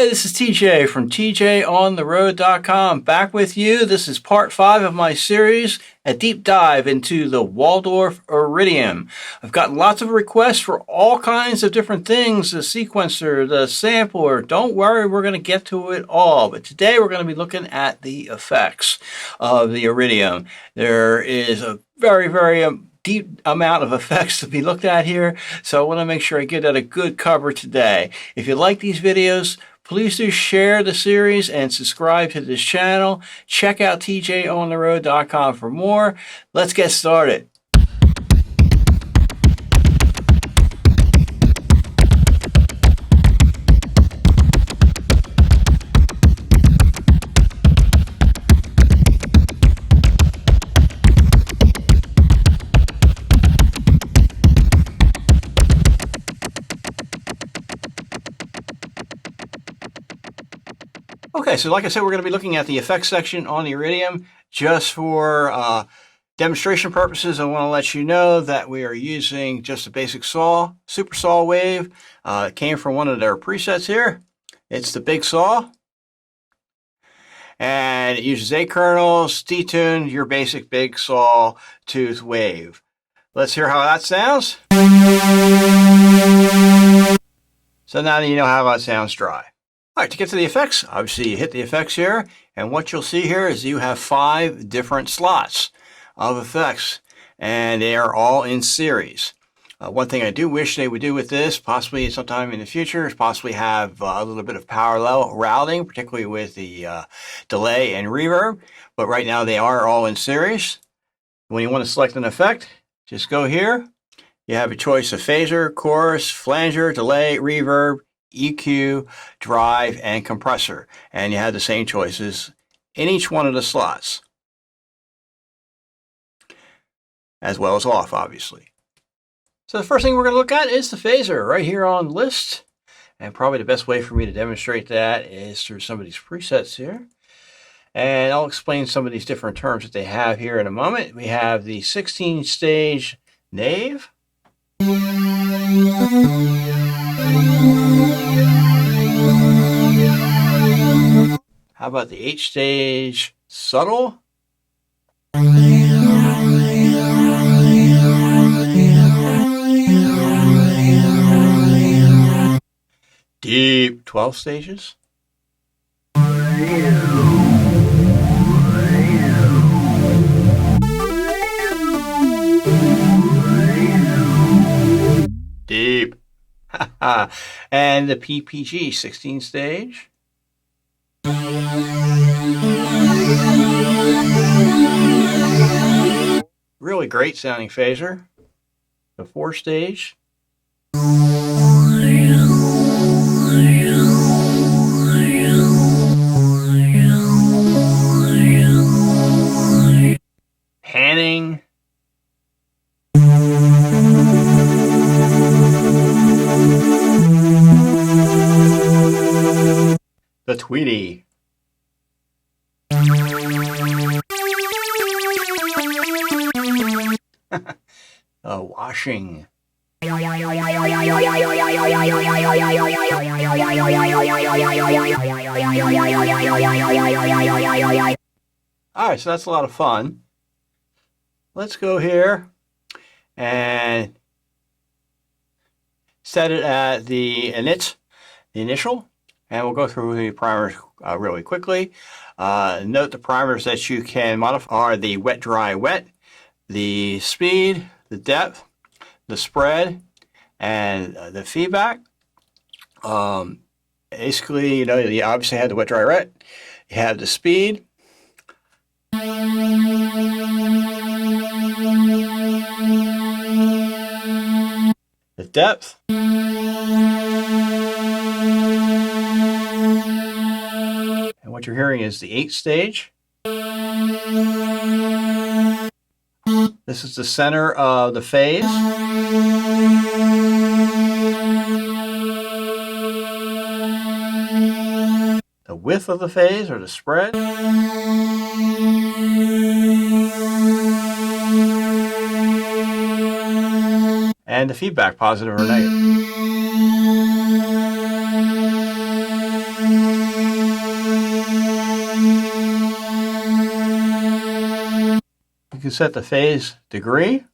Hi, this is TJ from tjontheroad.com, back with you. This is part 5 of my series, a deep dive into the Waldorf Iridium. I've gotten lots of requests for all kinds of different things, the sequencer, the sampler. Don't worry, we're going to get to it all. But today we're going to be looking at the effects of the Iridium. There is a very deep amount of effects to be looked at here, so I want to make sure I get that a good cover today. If you like these videos, please do share the series and subscribe to this channel. Check out tjontheroad.com for more. Let's get started. Okay, so like I said, we're going to be looking at the effects section on the Iridium. Just for demonstration purposes, I want to let you know that we are using just a basic saw, super saw wave. It came from one of their presets here. It's the big saw. And it uses A kernels, detuned, your basic big saw tooth wave. Let's hear how that sounds. So now that you know how that sounds dry. All right, to get to the effects, obviously you hit the effects here, and what you'll see here is you have 5 different slots of effects, and they are all in series. One thing I do wish they would do with this, possibly sometime in the future, is possibly have a little bit of parallel routing, particularly with the delay and reverb, but right now they are all in series. When you want to select an effect, just go here. You have a choice of phaser, chorus, flanger, delay, reverb, EQ, drive, and compressor, and you have the same choices in each one of the slots, as well as off, obviously. So the first thing we're going to look at is the phaser right here on list, and probably the best way for me to demonstrate that is through some of these presets here, and I'll explain some of these different terms that they have here in a moment. We have the 16-stage nave. How about the 8-stage subtle? Deep 12 stages. Deep. And the PPG 16 stage. Really great sounding phaser. The 4 stage. Panning. The Tweety. Washing. Alright, so that's a lot of fun. Let's go here and set it at the init, the initial, and we'll go through the primers really quickly. Note the primers that you can modify are the wet, dry, wet, the speed, the depth, the spread, and the feedback. Basically, you know, you obviously have the wet, dry, wet. You have the speed. The depth. And what you're hearing is the 8 stage. This is the center of the phase. The width of the phase, or the spread. And the feedback, positive or negative. can set the phase degree,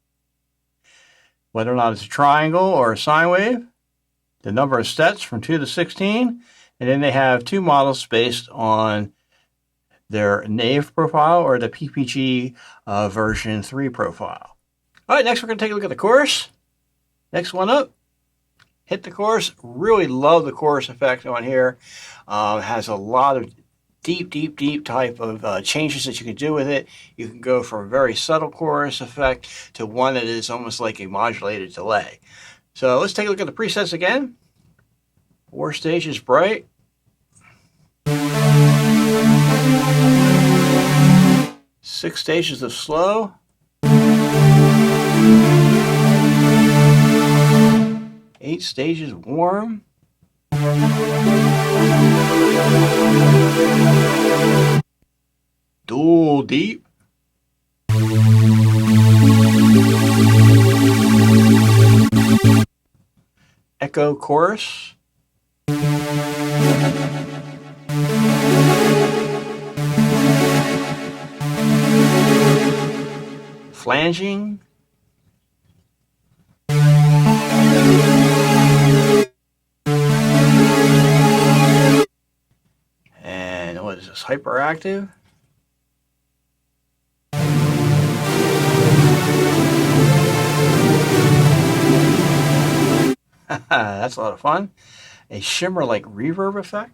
whether or not it's a triangle or a sine wave, the number of sets from 2 to 16, and then they have two models based on their NAVE profile or the PPG version 3 profile. All right, next we're going to take a look at the chorus. Next one up, hit the chorus. Really love the chorus effect on here. Has a lot of deep type of changes that you can do with it. You can go from a very subtle chorus effect to one that is almost like a modulated delay. So let's take a look at the presets again. 4 stages bright. 6 stages of slow. 8 stages warm. Dual deep. Echo chorus. Flanging. And what is this? Hyperactive. That's a lot of fun. A shimmer like reverb effect.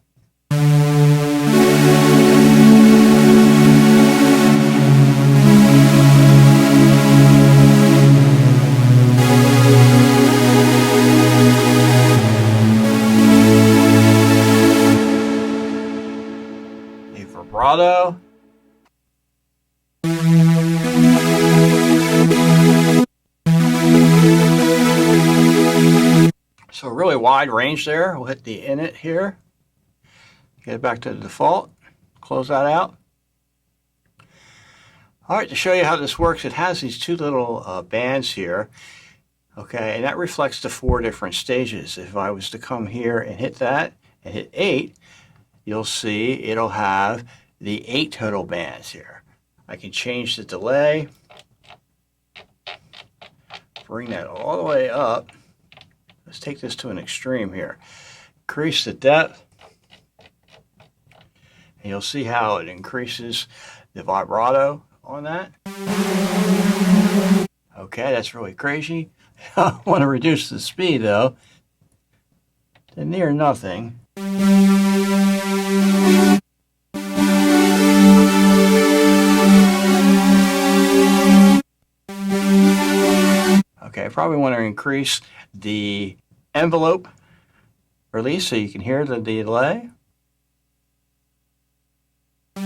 A vibrato. So a really wide range there. We'll hit the init here. Get it back to the default. Close that out. All right, to show you how this works, it has these two little bands here. Okay, and that reflects the 4 different stages. If I was to come here and hit that and hit 8, you'll see it'll have the 8 total bands here. I can change the delay, bring that all the way up. Let's take this to an extreme here. Increase the depth, and you'll see how it increases the vibrato on that. Okay, that's really crazy. I want to reduce the speed though to near nothing. Okay, I probably want to increase the envelope release so you can hear the delay. Go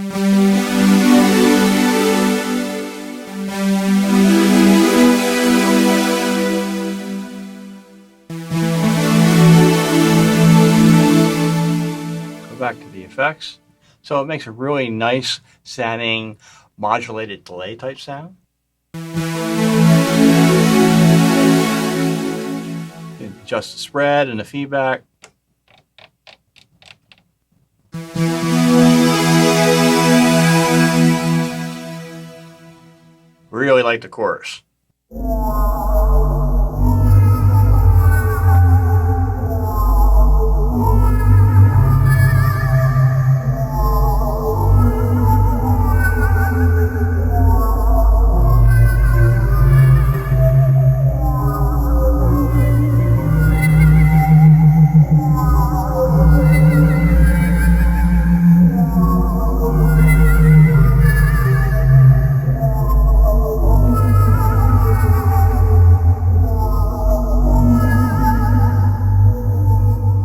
back to the effects. So it makes a really nice sounding modulated delay type sound. Adjust the spread and the feedback. Really like the chorus.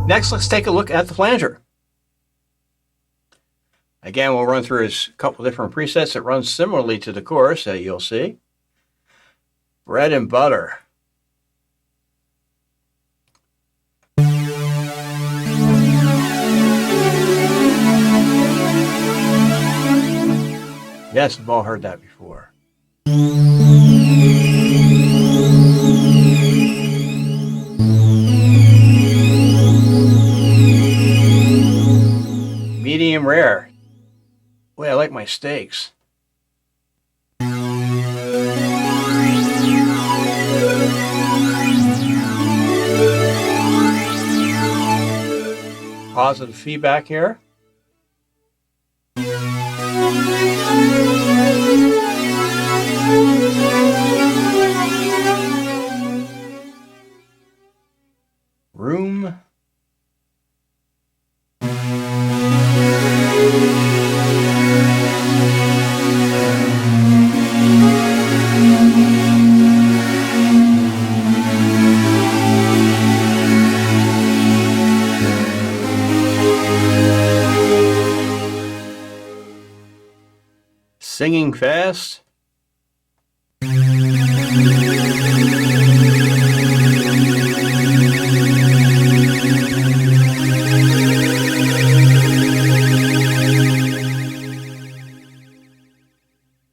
Next, let's take a look at the flanger. Again, we'll run through a couple different presets that run similarly to the chorus that you'll see. Bread and butter. Yes, we've all heard that before. Medium rare. Boy, I like my steaks. positive feedback here. Room. Singing fast.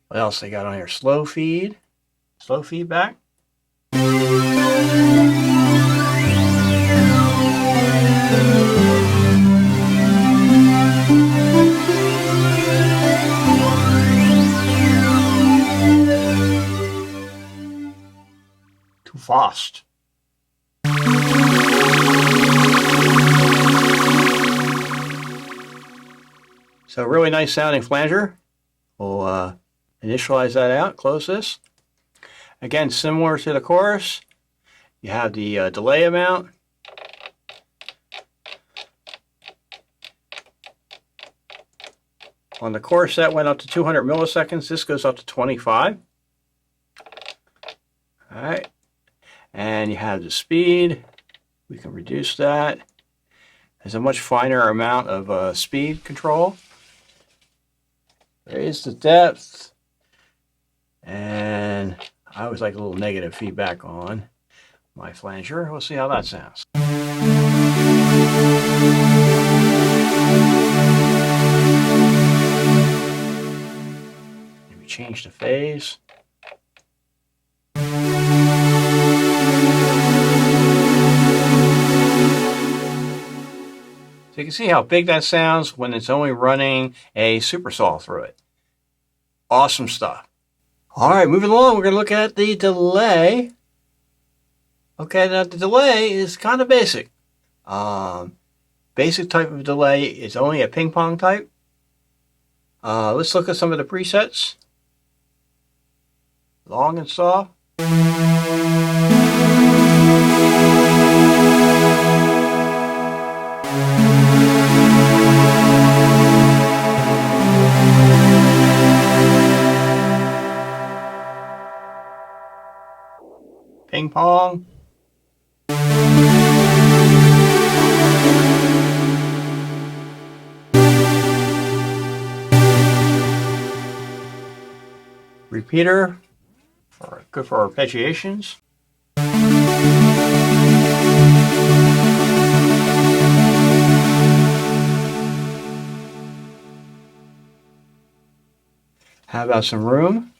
What else they got on here? Slow feedback. Too fast. So really nice sounding flanger. We'll initialize that out, close this. Again, similar to the chorus, you have the delay amount. On the chorus that went up to 200 milliseconds, this goes up to 25. All right, and you have the speed. We can reduce that. There's a much finer amount of speed control. Raise the depth. And I always like a little negative feedback on my flanger. We'll see how that sounds. Maybe change the phase. So you can see how big that sounds when it's only running a super saw through it. Awesome stuff. All right, moving along, we're going to look at the delay. Okay, now the delay is kind of basic. Basic type of delay is only a ping pong type. Let's look at some of the presets. Long and soft. Ping pong. Repeater, good for arpeggiations. How about some room?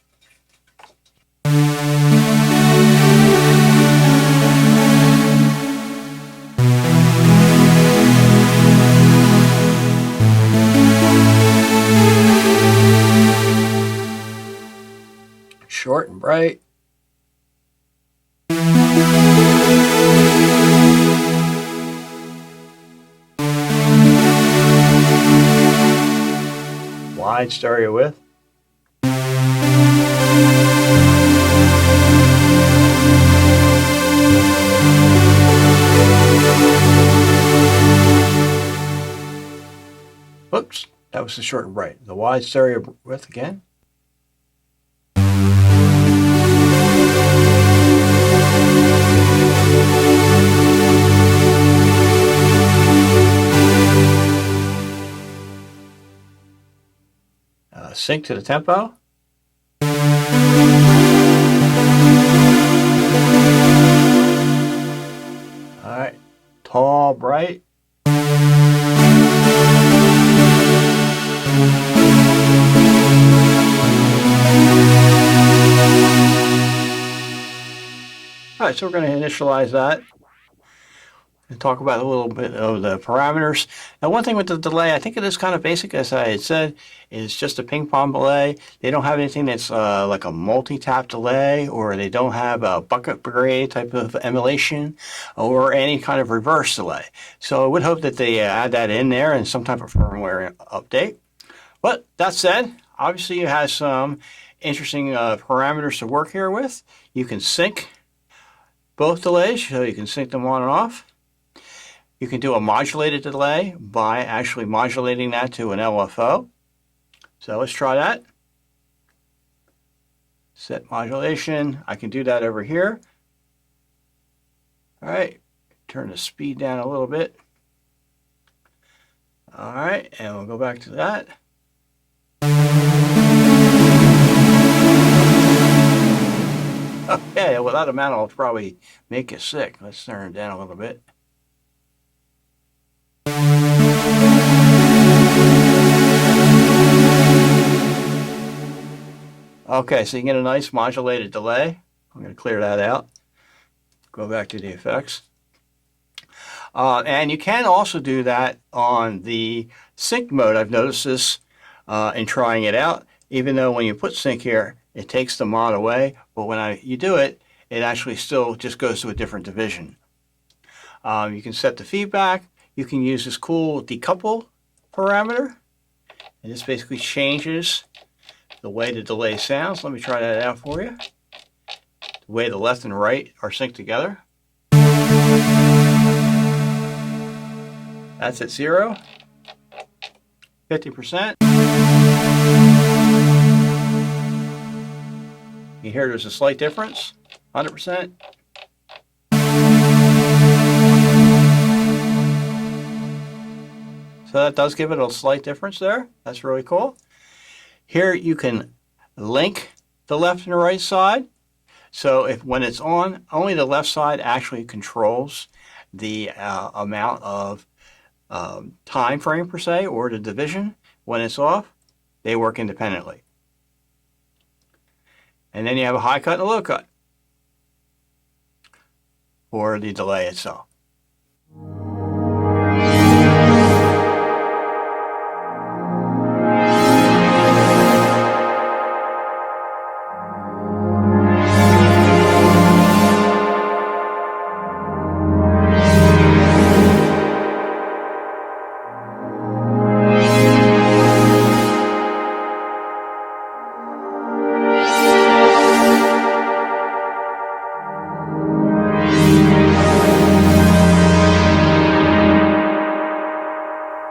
Short and bright. Wide stereo width. Whoops, that was the short and bright. The wide stereo width again. Sync to the tempo. All right, tall, bright. All right, so we're going to initialize that. and talk about a little bit of the parameters. Now, one thing with the delay, I think it is kind of basic, as I had said, is just a ping pong delay. They don't have anything that's like a multi-tap delay, or they don't have a bucket brigade type of emulation, or any kind of reverse delay. So I would hope that they add that in there in some type of firmware update. But that said, obviously it has some interesting parameters to work here with. You can sync both delays, so you can sync them on and off. You can do a modulated delay by actually modulating that to an LFO. So let's try that. Set modulation. I can do that over here. All right, turn the speed down a little bit. All right, and we'll go back to that. Okay, well, that amount will probably make you sick. Let's turn it down a little bit. Okay, so you get a nice modulated delay. I'm going to clear that out. Go back to the effects. And you can also do that on the sync mode. I've noticed this in trying it out. Even though when you put sync here, it takes the mod away, but when you do it, it actually still just goes to a different division. You can set the feedback. You can use this cool decouple parameter, and this basically changes the way the delay sounds. Let me try that out for you. The way the left and right are synced together. That's at 0, 50%. You hear there's a slight difference, 100%. So that does give it a slight difference there. That's really cool. Here you can link the left and the right side. So when it's on, only the left side actually controls the amount of time frame per se, or the division. When it's off, they work independently. And then you have a high cut and a low cut for the delay itself.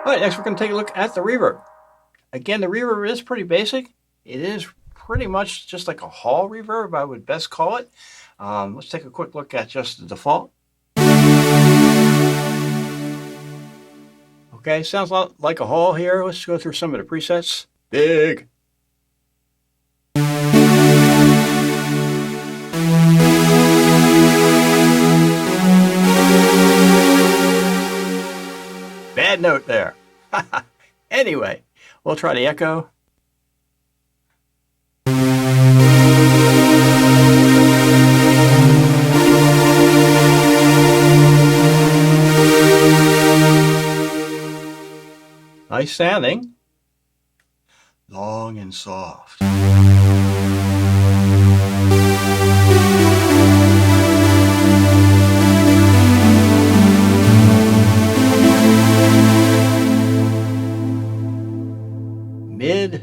All right, next we're going to take a look at the reverb. Again, the reverb is pretty basic. It is pretty much just like a hall reverb, I would best call it. Let's take a quick look at just the default. Okay, sounds a lot like a hall here. Let's go through some of the presets. Big. Bad note there. Anyway, we'll try the echo. Nice sounding. Long and soft. Mid.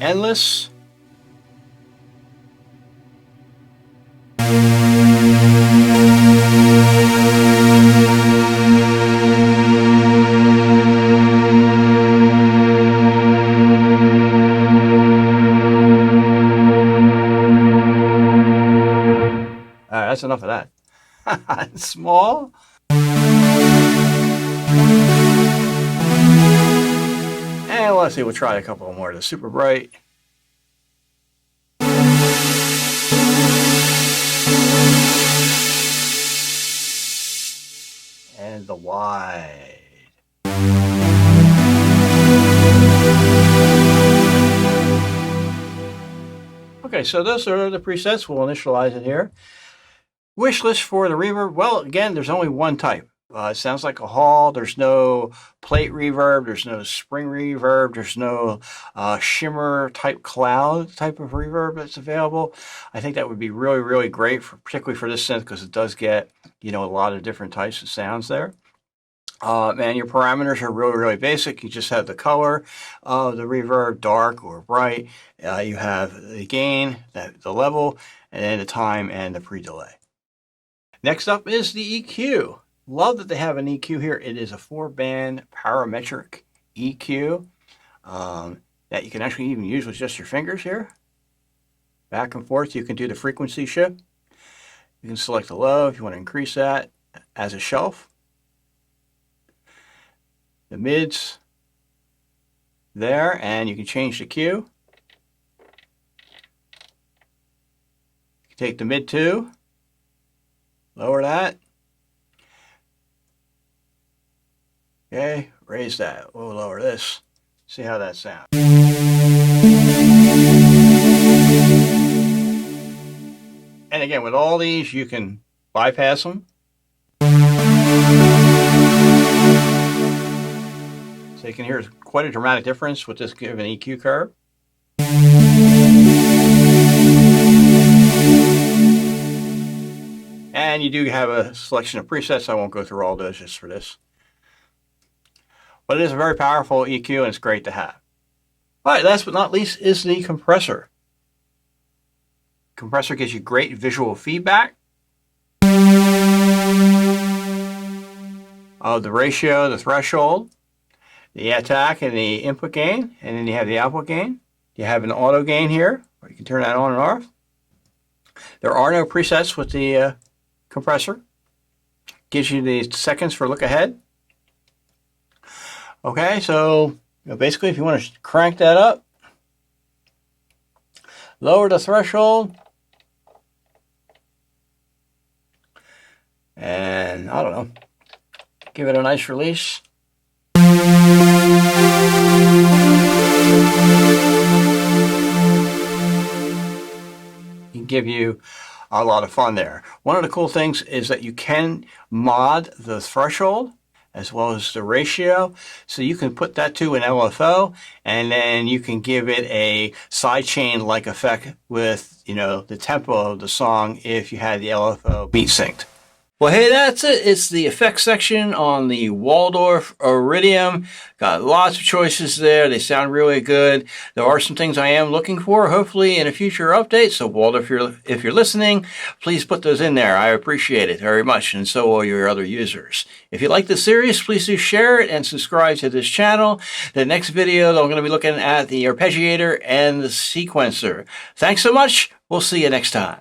Endless. That's enough of that. Small. And let's see, we'll try a couple more. The super bright. And the wide. Okay, so those are the presets. We'll initialize it here. Wish list for the reverb. Well, again, there's only one type. It sounds like a hall. There's no plate reverb. There's no spring reverb. There's no shimmer type cloud type of reverb that's available. I think that would be really, really great, particularly for this synth, because it does get, a lot of different types of sounds there. And your parameters are really, really basic. You just have the color of the reverb, dark or bright. You have the gain, the level, and then the time and the pre-delay. Next up is the EQ. Love that they have an EQ here. It is a 4-band parametric EQ that you can actually even use with just your fingers here. Back and forth, you can do the frequency shift. You can select the low if you want to increase that as a shelf. The mids there, and you can change the Q. You can take the mid 2, lower that. Okay, raise that. We'll lower this. See how that sounds. And again, with all these, you can bypass them. So you can hear quite a dramatic difference with this given EQ curve. And you do have a selection of presets. I won't go through all those just for this. But it is a very powerful EQ and it's great to have. All right, last but not least is the compressor. Compressor gives you great visual feedback of the ratio, the threshold, the attack and the input gain, and then you have the output gain. You have an auto gain here, where you can turn that on and off. There are no presets with the compressor. Gives you the seconds for look ahead. Okay, so basically if you want to crank that up, lower the threshold, and I don't know, give it a nice release. Can give you a lot of fun there. One of the cool things is that you can mod the threshold as well as the ratio. So you can put that to an LFO and then you can give it a sidechain like effect with, the tempo of the song if you had the LFO beat synced. Well, hey, that's it. It's the effects section on the Waldorf Iridium. Got lots of choices there. They sound really good. There are some things I am looking for, hopefully in a future update. So Waldorf, if you're listening, please put those in there. I appreciate it very much, and so will your other users. If you like the series, please do share it and subscribe to this channel. The next video, I'm going to be looking at the arpeggiator and the sequencer. Thanks so much. We'll see you next time.